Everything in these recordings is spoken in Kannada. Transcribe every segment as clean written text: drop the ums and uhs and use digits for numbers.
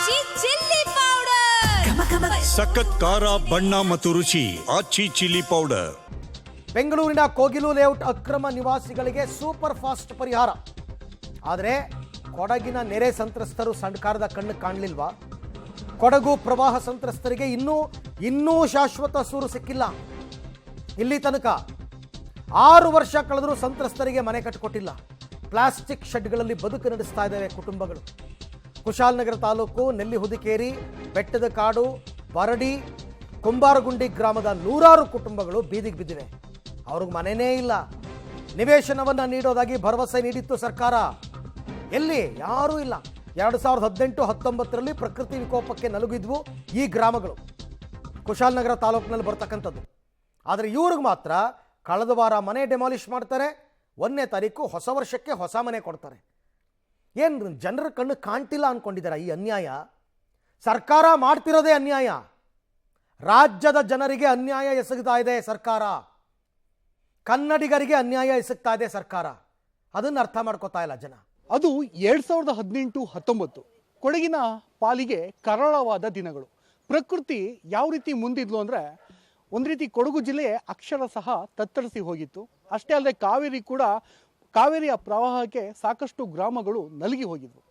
ಆಚಿ ಚಿಲ್ಲಿ ಪೌಡರ್. ಸಖತ್ ಖಾರ ಬಣ್ಣ ಮತ್ತು ರುಚಿ ಆಚಿ ಚಿಲ್ಲಿ ಪೌಡರ್. ಬೆಂಗಳೂರಿನ ಕೋಗಿಲು ಲೇಔಟ್ ಅಕ್ರಮ ನಿವಾಸಿಗಳಿಗೆ ಸೂಪರ್ ಫಾಸ್ಟ್ ಪರಿಹಾರ. ಆದರೆ ಕೊಡಗಿನ ನೆರೆ ಸಂತ್ರಸ್ತರು ಸರ್ಕಾರದ ಕಣ್ಣು ಕಾಣಲಿಲ್ವಾ? ಕೊಡಗು ಪ್ರವಾಹ ಸಂತ್ರಸ್ತರಿಗೆ ಇನ್ನೂ ಶಾಶ್ವತ ಸೂರು ಸಿಕ್ಕಿಲ್ಲ. ಇಲ್ಲಿ ತನಕ 6 ವರ್ಷ ಕಳೆದರೂ ಸಂತ್ರಸ್ತರಿಗೆ ಮನೆ ಕಟ್ಟಿಕೊಟ್ಟಿಲ್ಲ. ಪ್ಲಾಸ್ಟಿಕ್ ಶೆಡ್ಗಳಲ್ಲಿ ಬದುಕು ನಡೆಸ್ತಾ ಇದ್ದಾವೆ ಕುಟುಂಬಗಳು. ಕುಶಾಲನಗರ ತಾಲೂಕು ನೆಲ್ಲಿಹುದಿಕೇರಿ, ಬೆಟ್ಟದ ಕಾಡು, ಬರಡಿ, ಕುಂಬಾರಗುಂಡಿ ಗ್ರಾಮದ 100 ಕುಟುಂಬಗಳು ಬೀದಿಗೆ ಬಿದ್ದಿವೆ. ಅವ್ರಿಗೆ ಮನೆಯೇ ಇಲ್ಲ. ನಿವೇಶನವನ್ನು ನೀಡೋದಾಗಿ ಭರವಸೆ ನೀಡಿತ್ತು ಸರ್ಕಾರ. ಎಲ್ಲಿ? ಯಾರೂ ಇಲ್ಲ. 2018-19ರಲ್ಲಿ ಪ್ರಕೃತಿ ವಿಕೋಪಕ್ಕೆ ನಲುಗಿದ್ವು ಈ ಗ್ರಾಮಗಳು, ಕುಶಾಲನಗರ ತಾಲೂಕಿನಲ್ಲಿ ಬರ್ತಕ್ಕಂಥದ್ದು. ಆದರೆ ಇವ್ರಿಗೆ ಮಾತ್ರ ಕಳೆದ ವಾರ ಮನೆ ಡೆಮಾಲಿಷ್ ಮಾಡ್ತಾರೆ. 1ನೇ ತಾರೀಕು ಹೊಸ ವರ್ಷಕ್ಕೆ ಹೊಸ ಮನೆ ಕೊಡ್ತಾರೆ. ಏನು ಜನರ ಕಣ್ಣು ಕಾಣ್ತಿಲ್ಲ ಅಂದ್ಕೊಂಡಿದ್ದಾರೆ? ಈ ಅನ್ಯಾಯ ಸರ್ಕಾರ ಮಾಡ್ತಿರೋದೇ ಅನ್ಯಾಯ. ರಾಜ್ಯದ ಜನರಿಗೆ ಅನ್ಯಾಯ ಎಸಗ್ತಾ ಇದೆ ಸರ್ಕಾರ. ಕನ್ನಡಿಗರಿಗೆ ಅನ್ಯಾಯ ಎಸಗ್ತಾ ಇದೆ ಸರ್ಕಾರ. ಅದನ್ನು ಅರ್ಥ ಮಾಡ್ಕೋತಾ ಇಲ್ಲ ಜನ. ಅದು 2018-19 ಕೊಡಗಿನ ಪಾಲಿಗೆ ಕರಾಳವಾದ ದಿನಗಳು. ಪ್ರಕೃತಿ ಯಾವ ರೀತಿ ಮುಂದಿದ್ಲು ಅಂದರೆ, ಒಂದು ರೀತಿ ಕೊಡಗು ಜಿಲ್ಲೆ ಅಕ್ಷರ ಸಹ ತತ್ತರಿಸಿ ಹೋಗಿತ್ತು. ಅಷ್ಟೇ ಅಲ್ಲದೆ ಕಾವೇರಿಯ ಪ್ರವಾಹಕ್ಕೆ ಸಾಕಷ್ಟು ಗ್ರಾಮಗಳು ನಲುಗಿ ಹೋಗಿದ್ವು.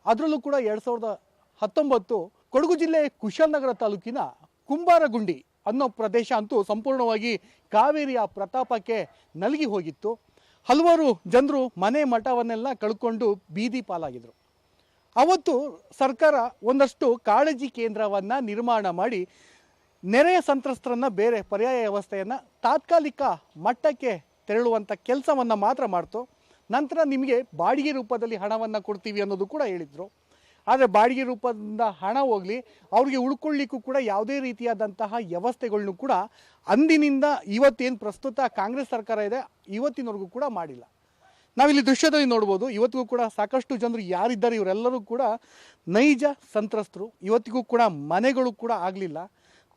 ಅದರಲ್ಲೂ ಕೂಡ 2019 ಕೊಡಗು ಜಿಲ್ಲೆ ಕುಶಾಲನಗರ ತಾಲೂಕಿನ ಕುಂಬಾರಗುಂಡಿ ಅನ್ನೋ ಪ್ರದೇಶ ಅಂತೂ ಸಂಪೂರ್ಣವಾಗಿ ಕಾವೇರಿಯ ಪ್ರತಾಪಕ್ಕೆ ನಲುಗಿ ಹೋಗಿತ್ತು. ಹಲವಾರು ಜನರು ಮನೆ ಮಠವನ್ನೆಲ್ಲ ಕಳ್ಕೊಂಡು ಬೀದಿ ಪಾಲಾಗಿದ್ರು. ಅವತ್ತು ಸರ್ಕಾರ ಒಂದಷ್ಟು ಕಾಳಜಿ ಕೇಂದ್ರವನ್ನು ನಿರ್ಮಾಣ ಮಾಡಿ ನೆರೆಯ ಸಂತ್ರಸ್ತರನ್ನು ಬೇರೆ ಪರ್ಯಾಯ ವ್ಯವಸ್ಥೆಯನ್ನು ತಾತ್ಕಾಲಿಕ ಮಟ್ಟಕ್ಕೆ ತೆರಳುವಂಥ ಕೆಲಸವನ್ನು ಮಾತ್ರ ಮಾಡ್ತು. ನಂತರ ನಿಮಗೆ ಬಾಡಿಗೆ ರೂಪದಲ್ಲಿ ಹಣವನ್ನು ಕೊಡ್ತೀವಿ ಅನ್ನೋದು ಕೂಡ ಹೇಳಿದರು. ಆದರೆ ಬಾಡಿಗೆ ರೂಪದಿಂದ ಹಣ ಹೋಗಲಿ, ಅವ್ರಿಗೆ ಉಳ್ಕೊಳ್ಳಿಕ್ಕೂ ಕೂಡ ಯಾವುದೇ ರೀತಿಯಾದಂತಹ ವ್ಯವಸ್ಥೆಗಳನ್ನು ಕೂಡ ಅಂದಿನಿಂದ ಇವತ್ತೇನು ಪ್ರಸ್ತುತ ಕಾಂಗ್ರೆಸ್ ಸರ್ಕಾರ ಇದೆ ಇವತ್ತಿನವರೆಗೂ ಕೂಡ ಮಾಡಿಲ್ಲ. ನಾವಿಲ್ಲಿ ದೃಶ್ಯದಲ್ಲಿ ನೋಡ್ಬೋದು. ಇವತ್ತಿಗೂ ಕೂಡ ಸಾಕಷ್ಟು ಜನರು ಯಾರಿದ್ದಾರೆ ಇವರೆಲ್ಲರೂ ಕೂಡ ನೈಜ ಸಂತ್ರಸ್ತರು. ಇವತ್ತಿಗೂ ಕೂಡ ಮನೆಗಳು ಕೂಡ ಆಗಲಿಲ್ಲ.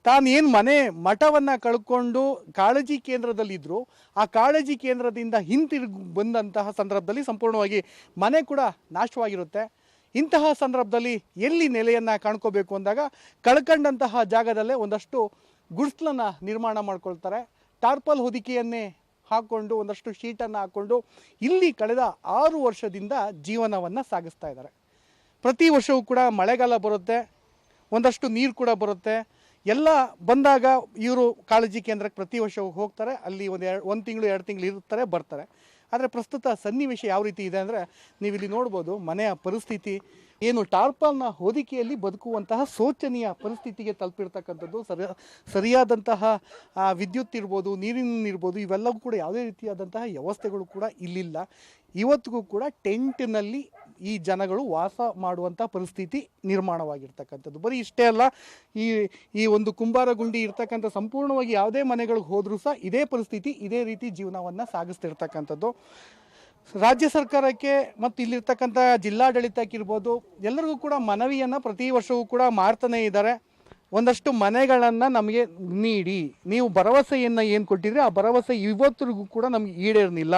ತಾನೇನು ಮನೆ ಮಠವನ್ನು ಕಳ್ಕೊಂಡು ಕಾಳಜಿ ಕೇಂದ್ರದಲ್ಲಿದ್ದರು, ಆ ಕಾಳಜಿ ಕೇಂದ್ರದಿಂದ ಹಿಂತಿರುಗಿ ಬಂದಂತಹ ಸಂದರ್ಭದಲ್ಲಿ ಸಂಪೂರ್ಣವಾಗಿ ಮನೆ ಕೂಡ ನಾಶವಾಗಿರುತ್ತೆ. ಇಂತಹ ಸಂದರ್ಭದಲ್ಲಿ ಎಲ್ಲಿ ನೆಲೆಯನ್ನು ಕಾಣ್ಕೋಬೇಕು ಅಂದಾಗ ಕಳ್ಕೊಂಡಂತಹ ಜಾಗದಲ್ಲೇ ಒಂದಷ್ಟು ಗುಡ್ಸ್ಲನ್ನು ನಿರ್ಮಾಣ ಮಾಡ್ಕೊಳ್ತಾರೆ. ಟಾರ್ಪಲ್ ಹೊದಿಕೆಯನ್ನೇ ಹಾಕ್ಕೊಂಡು ಒಂದಷ್ಟು ಶೀಟನ್ನು ಹಾಕ್ಕೊಂಡು ಇಲ್ಲಿ ಕಳೆದ 6 ವರ್ಷದಿಂದ ಜೀವನವನ್ನು ಸಾಗಿಸ್ತಾ ಇದ್ದಾರೆ. ಪ್ರತಿ ವರ್ಷವೂ ಕೂಡ ಮಳೆಗಾಲ ಬರುತ್ತೆ, ಒಂದಷ್ಟು ನೀರು ಕೂಡ ಬರುತ್ತೆ. ಎಲ್ಲ ಬಂದಾಗ ಇವರು ಕಾಳಜಿ ಕೇಂದ್ರಕ್ಕೆ ಪ್ರತಿ ವರ್ಷವೂ ಹೋಗ್ತಾರೆ. ಅಲ್ಲಿ ಒಂದು ತಿಂಗಳು 2 ತಿಂಗಳು ಇರ್ತಾರೆ, ಬರ್ತಾರೆ. ಆದರೆ ಪ್ರಸ್ತುತ ಸನ್ನಿವೇಶ ಯಾವ ರೀತಿ ಇದೆ ಅಂದರೆ, ನೀವಿಲ್ಲಿ ನೋಡ್ಬೋದು ಮನೆಯ ಪರಿಸ್ಥಿತಿ ಏನು. ಟಾರ್ಪಲ್ನ ಹೊದಿಕೆಯಲ್ಲಿ ಬದುಕುವಂತಹ ಶೋಚನೀಯ ಪರಿಸ್ಥಿತಿಗೆ ತಲುಪಿರ್ತಕ್ಕಂಥದ್ದು. ಸರಿಯಾದಂತಹ ವಿದ್ಯುತ್ ಇರ್ಬೋದು, ನೀರಿನಿರ್ಬೋದು, ಇವೆಲ್ಲವೂ ಕೂಡ ಯಾವುದೇ ರೀತಿಯಾದಂತಹ ವ್ಯವಸ್ಥೆಗಳು ಕೂಡ ಇಲ್ಲಿಲ್ಲ. ಇವತ್ತಿಗೂ ಕೂಡ ಟೆಂಟ್ನಲ್ಲಿ ಈ ಜನಗಳು ವಾಸ ಮಾಡುವಂಥ ಪರಿಸ್ಥಿತಿ ನಿರ್ಮಾಣವಾಗಿರ್ತಕ್ಕಂಥದ್ದು. ಬರೀ ಇಷ್ಟೇ ಅಲ್ಲ, ಈ ಒಂದು ಕುಂಬಾರಗುಂಡಿ ಇರ್ತಕ್ಕಂಥ ಸಂಪೂರ್ಣವಾಗಿ ಯಾವುದೇ ಮನೆಗಳಿಗೆ ಹೋದರೂ ಸಹ ಇದೇ ಪರಿಸ್ಥಿತಿ, ಇದೇ ರೀತಿ ಜೀವನವನ್ನು ಸಾಗಿಸ್ತಿರ್ತಕ್ಕಂಥದ್ದು. ರಾಜ್ಯ ಸರ್ಕಾರಕ್ಕೆ ಮತ್ತು ಇಲ್ಲಿರ್ತಕ್ಕಂಥ ಜಿಲ್ಲಾಡಳಿತಕ್ಕಿರ್ಬೋದು, ಎಲ್ಲರಿಗೂ ಕೂಡ ಮನವಿಯನ್ನು ಪ್ರತಿ ವರ್ಷವೂ ಕೂಡ ಮಾಡ್ತಾನೇ ಇದ್ದಾರೆ. ಒಂದಷ್ಟು ಮನೆಗಳನ್ನು ನಮಗೆ ನೀಡಿ, ನೀವು ಭರವಸೆಯನ್ನು ಏನು ಕೊಟ್ಟಿದ್ರೆ ಆ ಭರವಸೆ ಇವತ್ತಿಗೂ ಕೂಡ ನಮಗೆ ಈಡೇರಲಿಲ್ಲ.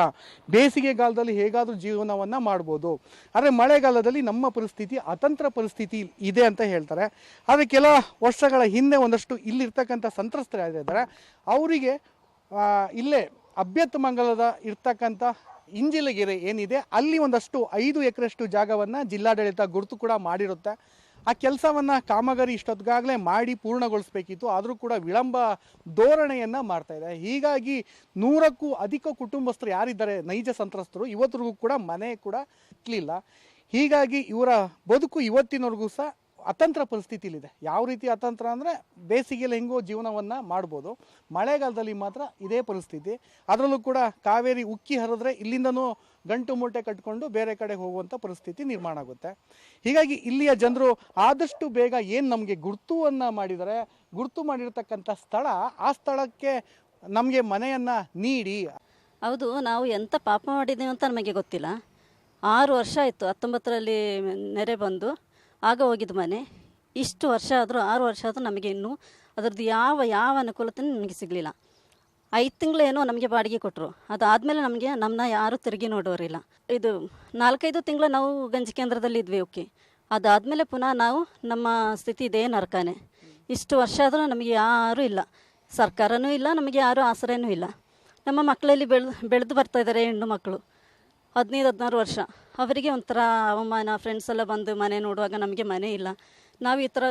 ಬೇಸಿಗೆಗಾಲದಲ್ಲಿ ಹೇಗಾದರೂ ಜೀವನವನ್ನು ಮಾಡ್ಬೋದು, ಆದರೆ ಮಳೆಗಾಲದಲ್ಲಿ ನಮ್ಮ ಪರಿಸ್ಥಿತಿ ಅತಂತ್ರ ಪರಿಸ್ಥಿತಿ ಇದೆ ಅಂತ ಹೇಳ್ತಾರೆ. ಆದರೆ ಕೆಲ ವರ್ಷಗಳ ಹಿಂದೆ ಒಂದಷ್ಟು ಇಲ್ಲಿರ್ತಕ್ಕಂಥ ಸಂತ್ರಸ್ತರು ಯಾರಿದ್ದಾರೆ ಅವರಿಗೆ ಇಲ್ಲೇ ಅಭ್ಯರ್ಥಮಂಗಲದ ಇರ್ತಕ್ಕಂಥ ಇಂಜಿಲಗೆರೆ ಏನಿದೆ ಅಲ್ಲಿ ಒಂದಷ್ಟು 5 ಎಕರೆಷ್ಟು ಜಾಗವನ್ನು ಜಿಲ್ಲಾಡಳಿತ ಗುರುತು ಕೂಡ ಮಾಡಿರುತ್ತೆ. ಆ ಕೆಲಸವನ್ನು ಕಾಮಗಾರಿ ಇಷ್ಟೊತ್ತಿಗಾಗಲೇ ಮಾಡಿ ಪೂರ್ಣಗೊಳಿಸಬೇಕಿತ್ತು, ಆದರೂ ಕೂಡ ವಿಳಂಬ ಧೋರಣೆಯನ್ನು ಮಾಡ್ತಾಯಿದೆ. ಹೀಗಾಗಿ 100ಕ್ಕೂ ಅಧಿಕ ಕುಟುಂಬಸ್ಥರು ಯಾರಿದ್ದಾರೆ ನೈಜ ಸಂತ್ರಸ್ತರು ಇವತ್ತಿಗೂ ಕೂಡ ಮನೆ ಕೂಡ ಇರಲಿಲ್ಲ. ಹೀಗಾಗಿ ಇವರ ಬದುಕು ಇವತ್ತಿನವರೆಗೂ ಸಹ ಅತಂತ್ರ ಪರಿಸ್ಥಿತಿಲಿದೆ. ಯಾವ ರೀತಿ ಅತಂತ್ರ ಅಂದರೆ, ಬೇಸಿಗೆಯಲ್ಲಿ ಹೆಂಗೋ ಜೀವನವನ್ನು ಮಾಡ್ಬೋದು, ಮಳೆಗಾಲದಲ್ಲಿ ಮಾತ್ರ ಇದೇ ಪರಿಸ್ಥಿತಿ. ಅದರಲ್ಲೂ ಕೂಡ ಕಾವೇರಿ ಉಕ್ಕಿ ಹರಿದ್ರೆ ಇಲ್ಲಿಂದನೂ ಗಂಟು ಮೂಟೆ ಕಟ್ಕೊಂಡು ಬೇರೆ ಕಡೆ ಹೋಗುವಂಥ ಪರಿಸ್ಥಿತಿ ನಿರ್ಮಾಣ ಆಗುತ್ತೆ. ಹೀಗಾಗಿ ಇಲ್ಲಿಯ ಜನರು ಆದಷ್ಟು ಬೇಗ ಏನು ನಮಗೆ ಗುರುತುವನ್ನು ಮಾಡಿದ್ದಾರೆ, ಗುರುತು ಮಾಡಿರ್ತಕ್ಕಂಥ ಸ್ಥಳ, ಆ ಸ್ಥಳಕ್ಕೆ ನಮಗೆ ಮನೆಯನ್ನು ನೀಡಿ. ಹೌದು, ನಾವು ಎಂಥ ಪಾಪ ಮಾಡಿದ್ದೀವಿ ಅಂತ ನಮಗೆ ಗೊತ್ತಿಲ್ಲ. 6 ವರ್ಷ ಆಯಿತು 19ರಲ್ಲಿ ನೆರೆ ಬಂದು ಆಗ ಹೋಗಿದ್ದು ಮನೆ. ಇಷ್ಟು ವರ್ಷ ಆದರೂ 6 ವರ್ಷ ಆದರೂ ನಮಗೆ ಇನ್ನೂ ಅದರದ್ದು ಯಾವ ಅನುಕೂಲತೆ ನಮಗೆ ಸಿಗಲಿಲ್ಲ. 5 ತಿಂಗಳು ಏನೋ ನಮಗೆ ಬಾಡಿಗೆ ಕೊಟ್ಟರು. ಅದಾದಮೇಲೆ ನಮ್ಮನ್ನ ಯಾರೂ ತಿರುಗಿ ನೋಡೋರಿಲ್ಲ. ಇದು 4-5 ತಿಂಗಳು ನಾವು ಗಂಜಿ ಕೇಂದ್ರದಲ್ಲಿ ಇದ್ವಿ. ಓಕೆ, ಅದಾದಮೇಲೆ ಪುನಃ ನಾವು ನಮ್ಮ ಸ್ಥಿತಿ ಇದೇ ನರಕನೇ. ಇಷ್ಟು ವರ್ಷ ಆದರೂ ನಮಗೆ ಯಾರೂ ಇಲ್ಲ, ಸರ್ಕಾರನೂ ಇಲ್ಲ, ನಮಗೆ ಯಾರೂ ಆಸರೆನೂ ಇಲ್ಲ. ನಮ್ಮ ಮಕ್ಕಳಲ್ಲಿ ಬೆಳೆದು ಬರ್ತಾ ಇದ್ದಾರೆ ಹೆಣ್ಣು ಮಕ್ಕಳು 15-16 ವರ್ಷ. ಅವರಿಗೆ ಒಂಥರ ಅವಮಾನ, ಫ್ರೆಂಡ್ಸ್ ಎಲ್ಲ ಬಂದು ಮನೆ ನೋಡುವಾಗ ನಮಗೆ ಮನೆ ಇಲ್ಲ. ನಾವು ಈ ಥರ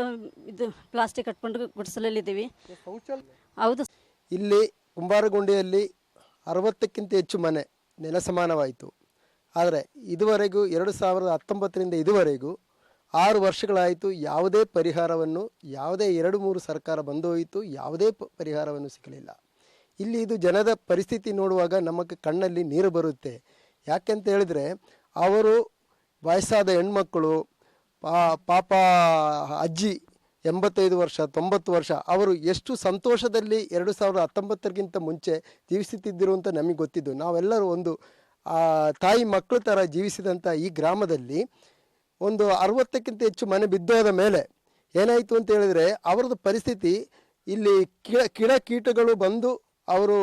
ಇದು ಪ್ಲಾಸ್ಟಿಕ್ ಕಟ್ಕೊಂಡು ಗುಡಿಸಲಲ್ಲಿದ್ದೀವಿ. ಹೌದು. ಇಲ್ಲಿ ಕುಂಬಾರಗುಂಡಿಯಲ್ಲಿ 60ಕ್ಕಿಂತ ಹೆಚ್ಚು ಮನೆ ನೆಲಸಮಾನವಾಯಿತು. ಆದರೆ ಇದುವರೆಗೂ 2019ರಿಂದ ಇದುವರೆಗೂ 6 ವರ್ಷಗಳಾಯಿತು. ಯಾವುದೇ ಪರಿಹಾರವನ್ನು, ಯಾವುದೇ 2-3 ಸರ್ಕಾರ ಬಂದೋಯಿತು, ಯಾವುದೇ ಪರಿಹಾರವನ್ನು ಸಿಗಲಿಲ್ಲ. ಇಲ್ಲಿ ಇದು ಜನದ ಪರಿಸ್ಥಿತಿ ನೋಡುವಾಗ ನಮಗೆ ಕಣ್ಣಲ್ಲಿ ನೀರು ಬರುತ್ತೆ. ಯಾಕೆಂತ ಹೇಳಿದರೆ ಅವರು ವಯಸ್ಸಾದ ಹೆಣ್ಮಕ್ಕಳು, ಪಾಪ ಅಜ್ಜಿ 85 ವರ್ಷ 90 ವರ್ಷ, ಅವರು ಎಷ್ಟು ಸಂತೋಷದಲ್ಲಿ 2019ಕ್ಕಿಂತ ಮುಂಚೆ ಜೀವಿಸುತ್ತಿದ್ದರು ಅಂತ ನಮಗೆ ಗೊತ್ತಿದ್ದು. ನಾವೆಲ್ಲರೂ ಒಂದು ತಾಯಿ ಮಕ್ಕಳ ಥರ ಜೀವಿಸಿದಂಥ ಈ ಗ್ರಾಮದಲ್ಲಿ ಒಂದು 60ಕ್ಕಿಂತ ಹೆಚ್ಚು ಮನೆ ಬಿದ್ದೋದ ಮೇಲೆ ಏನಾಯಿತು ಅಂತ ಹೇಳಿದರೆ ಅವರದ್ದು ಪರಿಸ್ಥಿತಿ, ಇಲ್ಲಿ ಕೀಟಗಳು ಬಂದು ಅವರು